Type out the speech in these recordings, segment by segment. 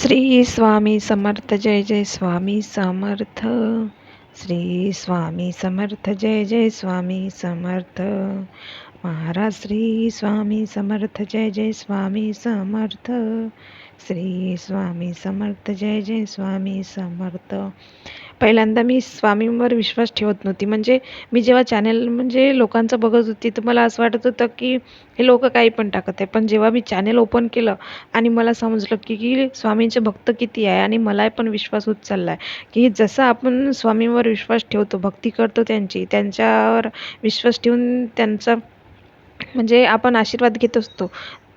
श्री स्वामी समर्थ जय जय स्वामी समर्थ. श्री स्वामी समर्थ जय जय स्वामी समर्थ. महाराज श्री स्वामी समर्थ जय जय स्वामी समर्थ. श्री स्वामी समर्थ जय जय स्वामी समर्थ. पहिल्यांदा मी स्वामींवर विश्वास ठेवत नव्हती. म्हणजे मी जेव्हा चॅनल लोकांचं बघत होती तर मला असं वाटत होतं की हे लोक काही पण टाकत आहे. पण जेव्हा मी चॅनल ओपन केलं आणि मला समजलं की स्वामींचे भक्त किती आहे आणि मला पण विश्वास होत चालला आहे की जसं आपण स्वामींवर विश्वास ठेवतो, भक्ती करतो त्यांच्यावर विश्वास ठेवून त्यांचा आपण आशीर्वाद घेत असतो,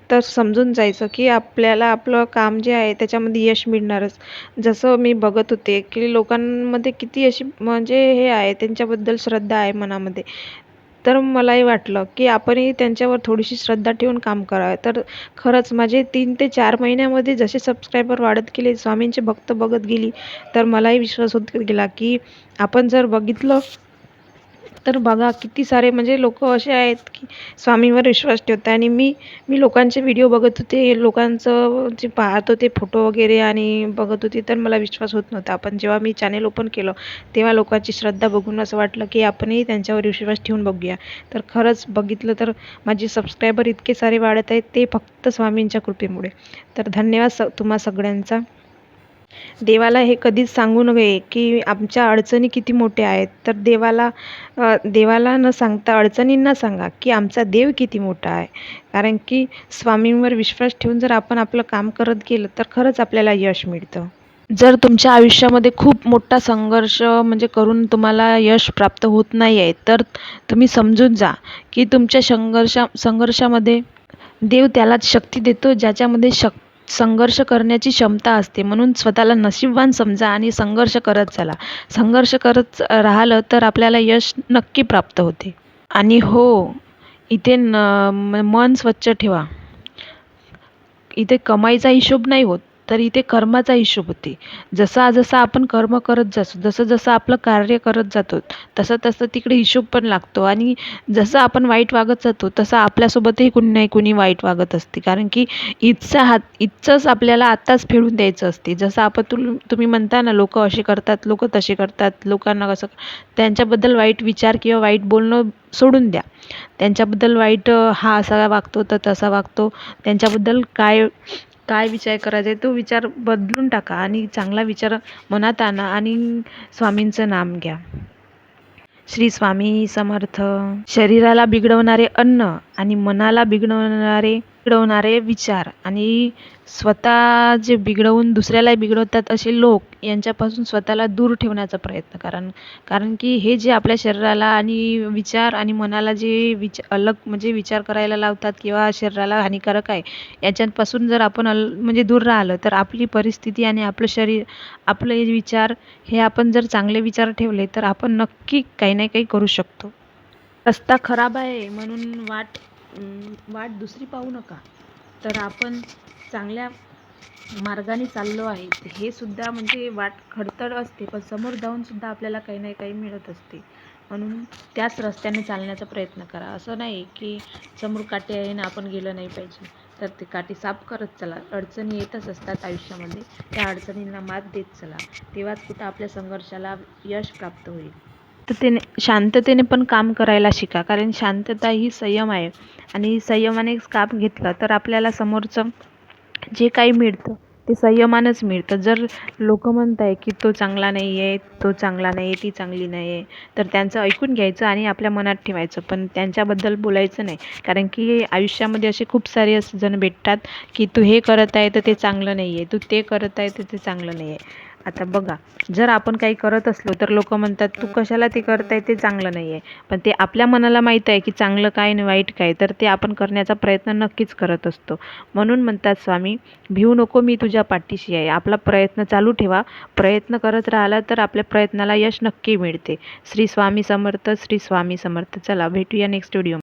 तर समजून जायचं की आपल्याला आपलं काम जे आहे त्याच्यामध्ये यश मिळणारच. जसं मी बघत होते की लोकांमध्ये किती अशी हे आहे, त्यांच्याबद्दल श्रद्धा आहे मनामध्ये. तर मलाही वाटलं की आपणही त्यांच्यावर थोडीशी श्रद्धा ठेवून काम करावं. तर खरंच माझे 3 ते 4 महिन्यामध्ये जसे सबस्क्रायबर वाढत गेले, स्वामींचे भक्त बघत गेली, तर मलाही विश्वास होत गेला की आपण जर बघितलं तर बघा किती सारे लोक असे आहेत की स्वामींवर विश्वास ठेवतात. आणि मी लोकांचे व्हिडिओ बघत होते, लोकांचं जे पाहत होते फोटो वगैरे आणि बघत होते, तर मला विश्वास होत नव्हता. पण जेव्हा मी चॅनेल ओपन केलं तेव्हा लोकांची श्रद्धा बघून असं वाटलं की आपणही त्यांच्यावर विश्वास ठेवून बघूया. तर खरंच बघितलं तर माझे सबस्क्रायबर इतके सारे वाढत आहेत, ते फक्त स्वामींच्या कृपेमुळे. तर धन्यवाद तुम्हा सगळ्यांचा. देवाला हे कधीच सांगू नये की आमच्या अडचणी किती मोठ्या आहेत. तर देवाला न सांगता अडचणींना सांगा की आमचा देव किती मोठा आहे. कारण की स्वामींवर विश्वास ठेवून जर आपण आपलं काम करत गेलं तर खरंच आपल्याला यश मिळतं. जर तुमच्या आयुष्यामध्ये खूप मोठा संघर्ष करून तुम्हाला यश प्राप्त होत नाही आहे, तर तुम्ही समजून जा की तुमच्या संघर्षामध्ये देव त्यालाच शक्ती देतो ज्याच्यामध्ये संघर्ष करण्याची क्षमता असते. म्हणून स्वतःला नशीबवान समजा आणि संघर्ष करत चला. संघर्ष करत राहिलं तर आपल्याला यश नक्की प्राप्त होते. आणि हो, इथे मन स्वच्छ ठेवा. इथे कमाईचा हिशोब नाही होत, तर इथे कर्माचा हिशोब होते. जसा आपण कर्म करत जातो, जसं आपलं कार्य करत जातो, तसं तिकडे हिशोब पण लागतो. आणि जसं आपण वाईट वागत जातो तसं आपल्यासोबतही कुणी नाही कुणी वाईट वागत असते. कारण की इथचंच आपल्याला आत्ताच फेडून द्यायचं असते. जसं तुम्ही म्हणता ना, लोक असे करतात, लोक तसे करतात, लोकांना कसं, त्यांच्याबद्दल वाईट विचार किंवा वाईट बोलणं सोडून द्या. त्यांच्याबद्दल वाईट हा असा वागतो तर तसा वागतो, त्यांच्याबद्दल काय विचार करायचा आहे तो विचार बदलून टाका आणि चांगला विचार मनात आणा आणि स्वामींचं नाम घ्या. श्री स्वामी समर्थ. शरीराला बिघडवणारे अन्न आणि मनाला बिघडवणारे विचार आणि स्वतः जे बिघडवून दुसऱ्याला बिघडवतात असे लोक यांच्यापासून स्वतःला दूर ठेवण्याचा प्रयत्न करा. कारण की हे जे आपल्या शरीराला आणि विचार आणि मनाला जे विचार करायला लावतात किंवा शरीराला हानिकारक आहे, याच्यापासून जर आपण दूर राहिलं तर आपली परिस्थिती आणि आपलं शरीर, आपले विचार हे आपण जर चांगले विचार ठेवले तर आपण नक्की काही ना काही करू शकतो. रस्ता खराब आहे म्हणून वाट दुसरी पाहू नका. तर आपण चांगल्या मार्गाने चाललो आहे, हे सुद्धा वाट खडतर असते, पण समोर जाऊन सुद्धा आपल्याला काही ना काही मिळत असते. म्हणून त्याच रस्त्याने चालण्याचा प्रयत्न करा. असं नाही की समोर काठी आहे ना आपण गेलं नाही पाहिजे, तर ते काठी साफ करत चला. अडचणी येतच असतात आयुष्यामध्ये, त्या अडचणींना मात देत चला. तेव्हाच कुठं आपल्या संघर्षाला यश प्राप्त होईल. तर शांततेने पण काम करायला शिका. कारण शांतता ही संयम आहे आणि संयमाने काम घेतलं तर आपल्याला समोरचं जे काही मिळतं ते संयमानंच मिळतं. जर लोक म्हणत आहे की तो चांगला नाही आहे, तो चांगला नाही आहे, ती चांगली नाही आहे, तर त्यांचं ऐकून घ्यायचं आणि आपल्या मनात ठेवायचं, पण त्यांच्याबद्दल बोलायचं नाही. कारण की आयुष्यामध्ये असे खूप सारे असे जण भेटतात की तू हे करत आहे तर ते चांगलं नाही आहे, तू ते करत आहे तर ते चांगलं नाही आहे. आता बघा, जर आपण काही करत असलो तर लोक म्हणतात तू कशाला ते करत आहे, ते चांगलं नाही आहे. पण ते आपल्या मनाला माहीत आहे की चांगलं काय आणि वाईट काय, तर ते आपण करण्याचा प्रयत्न नक्कीच करत असतो. म्हणून म्हणतात स्वामी, भिवू नको, मी तुझ्या पाठीशी आहे. आपला प्रयत्न चालू ठेवा. प्रयत्न करत राहिला तर आपल्या प्रयत्नाला यश नक्की मिळते. श्री स्वामी समर्थ. श्री स्वामी समर्थ. चला भेटूया नेक्स्ट व्हिडिओ.